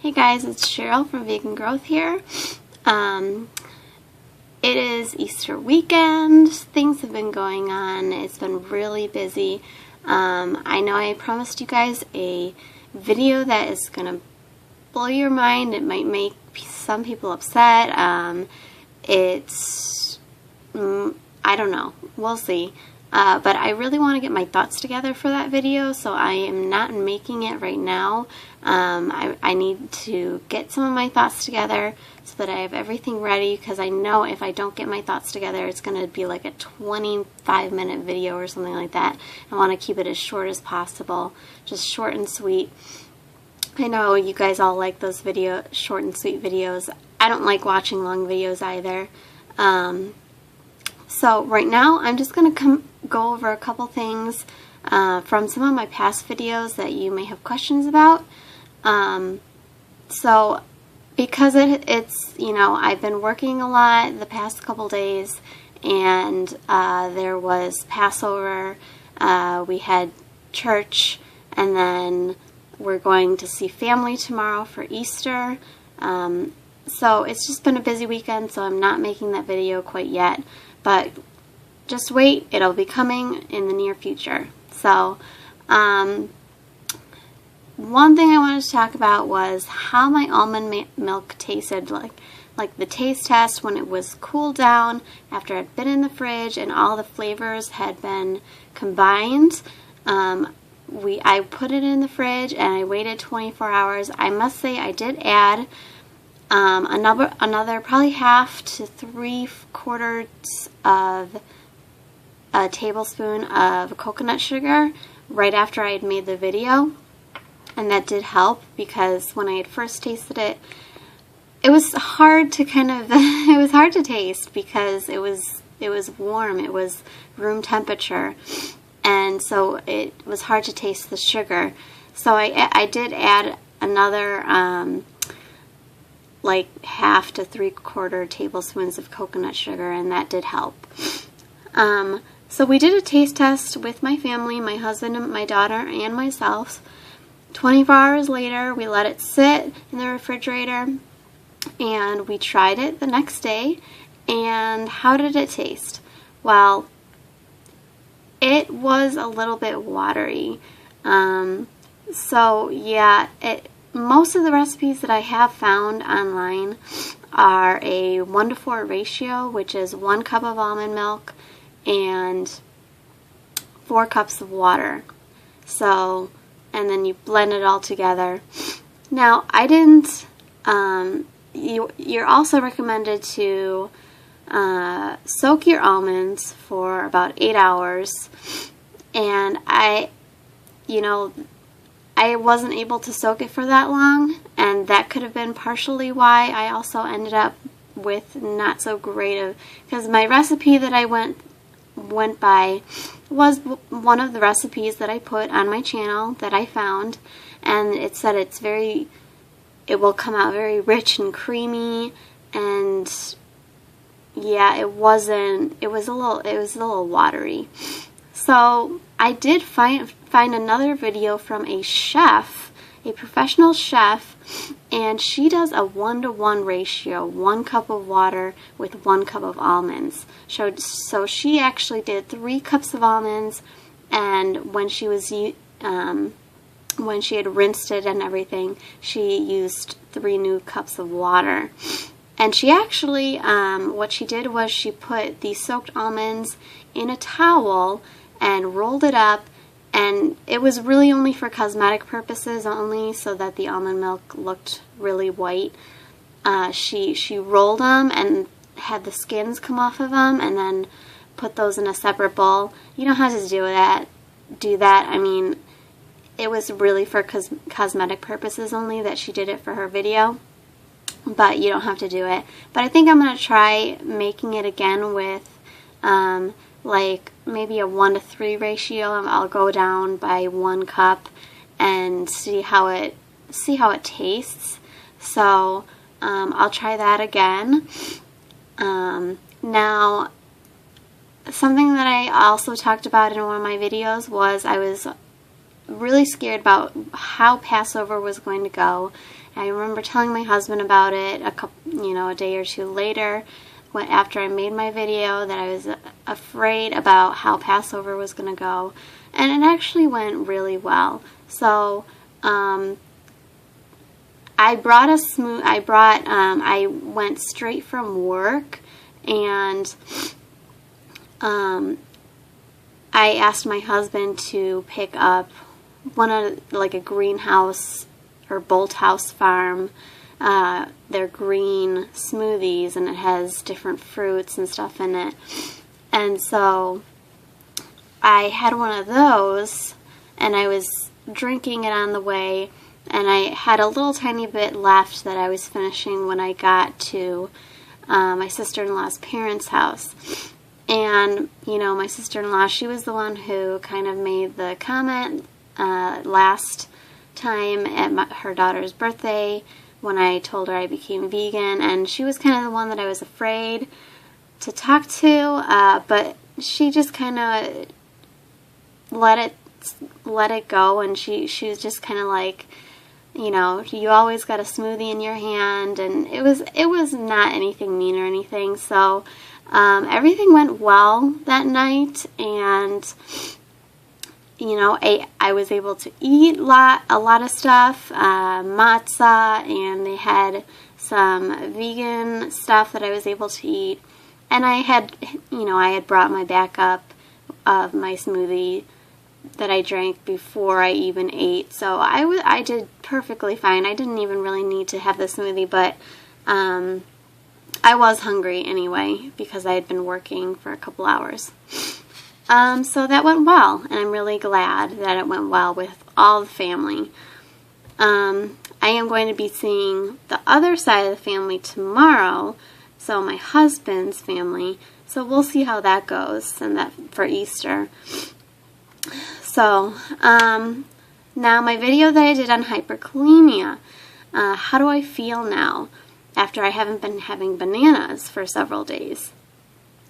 Hey guys, it's Cheryl from Vegan Growth here. It is Easter weekend. Things have been going on. It's been really busy. I know I promised you guys a video that is going to blow your mind. It might make some people upset. I don't know. We'll see. But I really want to get my thoughts together for that video, so I am not making it right now. I need to get some of my thoughts together so that I have everything ready, because I know if I don't get my thoughts together, it's going to be like a 25-minute video or something like that. I want to keep it as short as possible, just short and sweet. I know you guys all like those short and sweet videos. I don't like watching long videos either. So right now I'm just going to go over a couple things from some of my past videos that you may have questions about. So because it's, you know, I've been working a lot the past couple days, and there was Passover, we had church, and then we're going to see family tomorrow for Easter. So it's just been a busy weekend, so I'm not making that video quite yet. But just wait, it'll be coming in the near future. So, one thing I wanted to talk about was how my almond milk tasted, like the taste test when it was cooled down after it had been in the fridge and all the flavors had been combined. I put it in the fridge and I waited 24 hours. I must say I did add another probably 1/2 to 3/4 of a tablespoon of coconut sugar right after I had made the video, and that did help, because when I had first tasted it, it was hard to it was hard to taste because it was warm, it was room temperature, and so it was hard to taste the sugar. So I did add another like 1/2 to 3/4 tablespoons of coconut sugar, and that did help. So we did a taste test with my family, my husband, and my daughter, and myself. 24 hours later, we let it sit in the refrigerator, and we tried it the next day. And how did it taste? Well, it was a little bit watery. So yeah, most of the recipes that I have found online are a 1:4 ratio, which is 1 cup of almond milk and 4 cups of water. So, and then you blend it all together. Now, I didn't, you're also recommended to soak your almonds for about 8 hours. And I wasn't able to soak it for that long, and that could have been partially why I also ended up with not so great because my recipe that I went by was one of the recipes that I put on my channel that I found, and it said it will come out very rich and creamy, and yeah, it was a little watery. So I did find another video from a chef, a professional chef, and she does a 1:1 ratio, 1 cup of water with 1 cup of almonds. So she actually did 3 cups of almonds, and when she had rinsed it and everything, she used 3 new cups of water. And she actually, what she did was she put the soaked almonds in a towel and rolled it up, and it was really only for cosmetic purposes, only so that the almond milk looked really white. She rolled them and had the skins come off of them, and then put those in a separate bowl. You don't have to do that. I mean, it was really for cosmetic purposes only that she did it for her video, but you don't have to do it. But I think I'm going to try making it again with like maybe a 1:3 ratio. I'll go down by 1 cup and see how it tastes. So I'll try that again. Now, something that I also talked about in one of my videos was I was really scared about how Passover was going to go. I remember telling my husband about it a day or two later, after I made my video, that I was afraid about how Passover was going to go, and it actually went really well. So I went straight from work, and I asked my husband to pick up a greenhouse or Bolt House Farm. They're green smoothies, and it has different fruits and stuff in it. And so I had one of those, and I was drinking it on the way, and I had a little tiny bit left that I was finishing when I got to my sister-in-law's parents' house. And, my sister-in-law, she was the one who kind of made the comment last time at her daughter's birthday when I told her I became vegan, and she was kind of the one that I was afraid to talk to, but she just kind of let it go, and she was just kind of like, you always got a smoothie in your hand, and it was not anything mean or anything. So everything went well that night, and I was able to eat a lot of stuff, matzah, and they had some vegan stuff that I was able to eat. And I had brought my backup of my smoothie that I drank before I even ate. So I did perfectly fine. I didn't even really need to have the smoothie, but I was hungry anyway because I had been working for a couple hours. So that went well, and I'm really glad that it went well with all the family. I am going to be seeing the other side of the family tomorrow, so my husband's family. So we'll see how that goes, and that for Easter. So now my video that I did on hyperkalemia. How do I feel now after I haven't been having bananas for several days?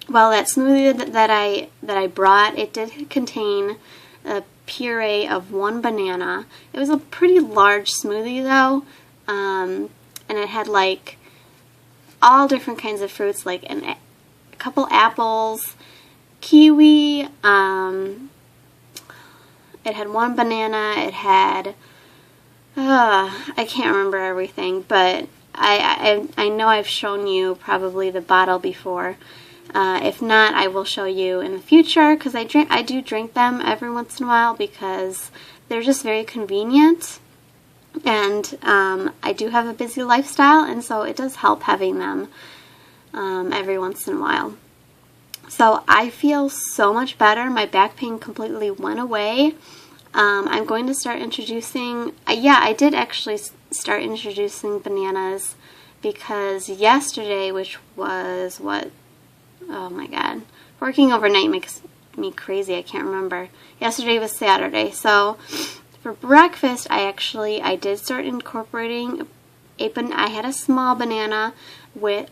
Well, that smoothie that I brought, it did contain a puree of 1 banana. It was a pretty large smoothie though, and it had like all different kinds of fruits, like a couple apples, kiwi. It had 1 banana. It had I can't remember everything, but I know I've shown you probably the bottle before. If not, I will show you in the future, because I do drink them every once in a while because they're just very convenient, and I do have a busy lifestyle, and so it does help having them every once in a while. So I feel so much better. My back pain completely went away. I'm going to start introducing, I did actually start introducing bananas, because yesterday, which was oh my god, working overnight makes me crazy. I can't remember. Yesterday was Saturday, so for breakfast I did start incorporating I had a small banana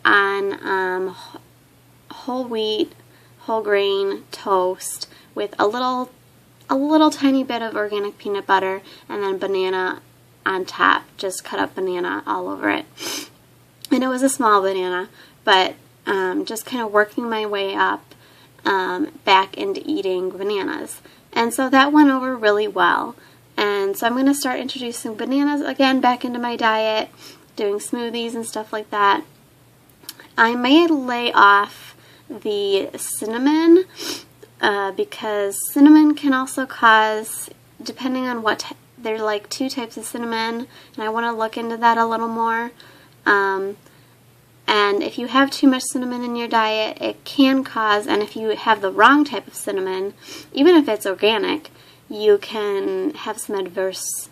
on whole wheat, whole grain toast with a little tiny bit of organic peanut butter, and then banana on top, just cut up banana all over it. And it was a small banana, but just kind of working my way up back into eating bananas. And so that went over really well. And so I'm going to start introducing bananas again back into my diet, doing smoothies and stuff like that. I may lay off the cinnamon because cinnamon can also cause, depending on what, there are like 2 types of cinnamon, and I want to look into that a little more. And if you have too much cinnamon in your diet, it can cause, and if you have the wrong type of cinnamon, even if it's organic, you can have some adverse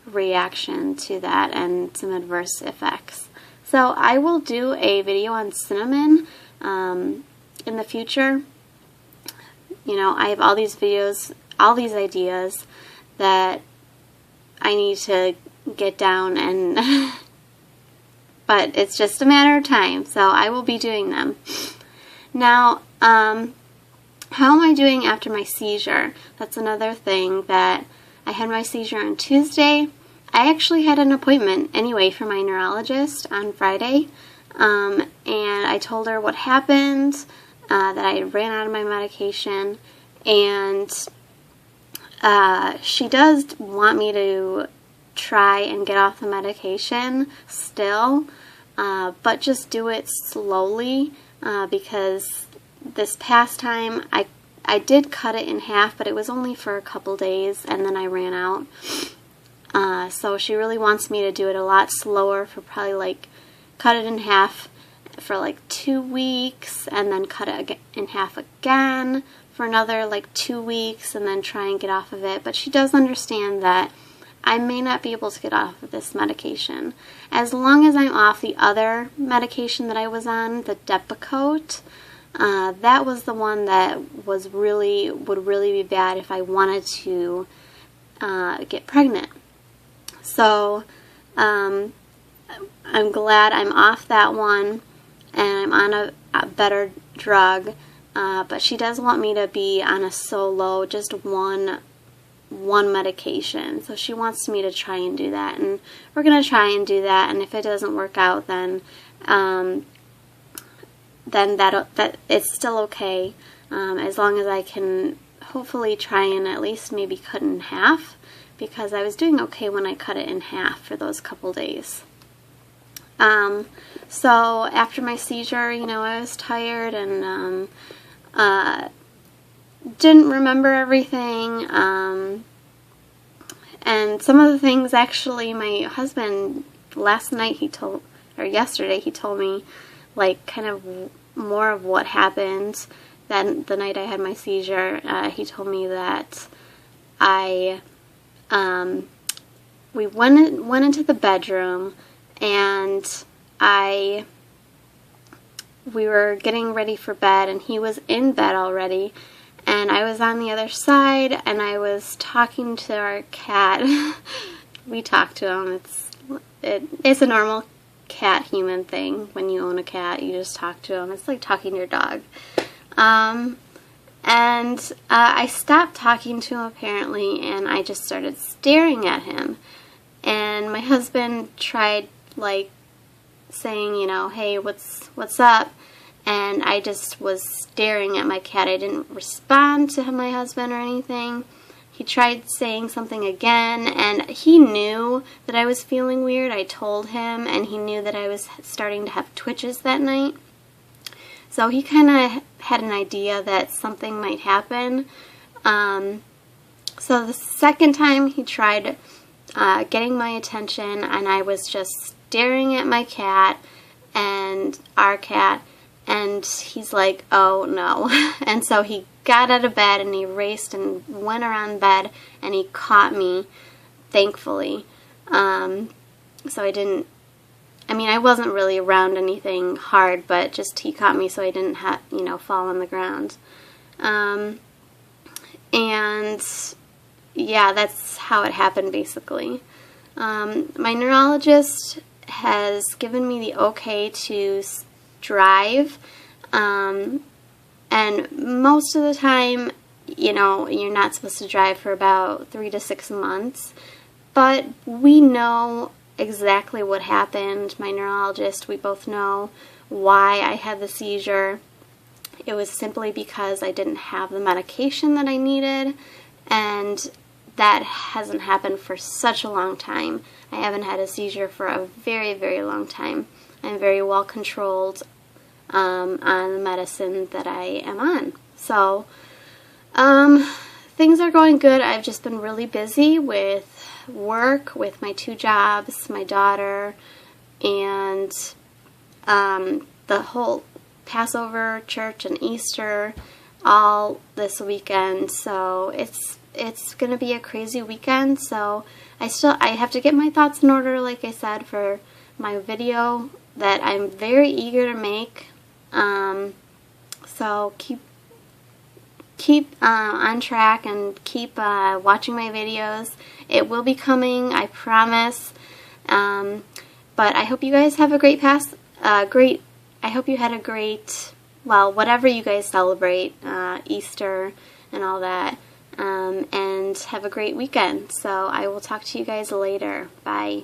reaction to that and some adverse effects. So I will do a video on cinnamon in the future. I have all these videos, all these ideas that I need to get down, and but it's just a matter of time, so I will be doing them. Now, how am I doing after my seizure? That's another thing that I had my seizure on Tuesday. I actually had an appointment anyway for my neurologist on Friday, and I told her what happened, that I ran out of my medication, and she does want me to try and get off the medication still, but just do it slowly, because this past time I did cut it in half, but it was only for a couple days, and then I ran out. So she really wants me to do it a lot slower, for probably like cut it in half for like 2 weeks, and then cut it in half again for another like 2 weeks, and then try and get off of it. But she does understand that I may not be able to get off of this medication. As long as I'm off the other medication that I was on, the Depakote, that was the one that would really be bad if I wanted to get pregnant. So I'm glad I'm off that one, and I'm on a better drug, but she does want me to be on a solo, just one medication. So she wants me to try and do that, and we're going to try and do that, and if it doesn't work out, then that it's still okay, as long as I can hopefully try and at least maybe cut in half, because I was doing okay when I cut it in half for those couple days. So after my seizure, I was tired and didn't remember everything, and some of the things, actually, my husband yesterday he told me, like, kind of more of what happened then the night I had my seizure. He told me that we went into the bedroom, and we were getting ready for bed, and he was in bed already, and I was on the other side, and I was talking to our cat. We talk to him. It's a normal cat-human thing. When you own a cat, you just talk to him. It's like talking to your dog. And I stopped talking to him, apparently, and I just started staring at him. And my husband tried, like, saying, hey, what's up? And I just was staring at my cat. I didn't respond to my husband or anything. He tried saying something again, and he knew that I was feeling weird. I told him, and he knew that I was starting to have twitches that night. So he kind of had an idea that something might happen. So the second time he tried getting my attention, and I was just staring at my cat and our cat, and he's like, oh no. And so he got out of bed, and he raced and went around bed, and he caught me, thankfully. So I wasn't really around anything hard, but just he caught me so I didn't fall on the ground. And yeah, that's how it happened, basically. My neurologist has given me the okay to drive, and most of the time, you're not supposed to drive for about 3 to 6 months, but we know exactly what happened. My neurologist, we both know why I had the seizure. It was simply because I didn't have the medication that I needed, and that hasn't happened for such a long time. I haven't had a seizure for a very, very long time. I'm very well controlled on the medicine that I am on. So things are going good. I've just been really busy with work, with my 2 jobs, my daughter, and the whole Passover, church, and Easter all this weekend. So it's going to be a crazy weekend. So I have to get my thoughts in order, like I said, for my video that I'm very eager to make. So keep on track and keep watching my videos. It will be coming, I promise. But I hope you guys have a great I hope you had a great, well, whatever you guys celebrate, Easter and all that. and have a great weekend. So I will talk to you guys later. Bye.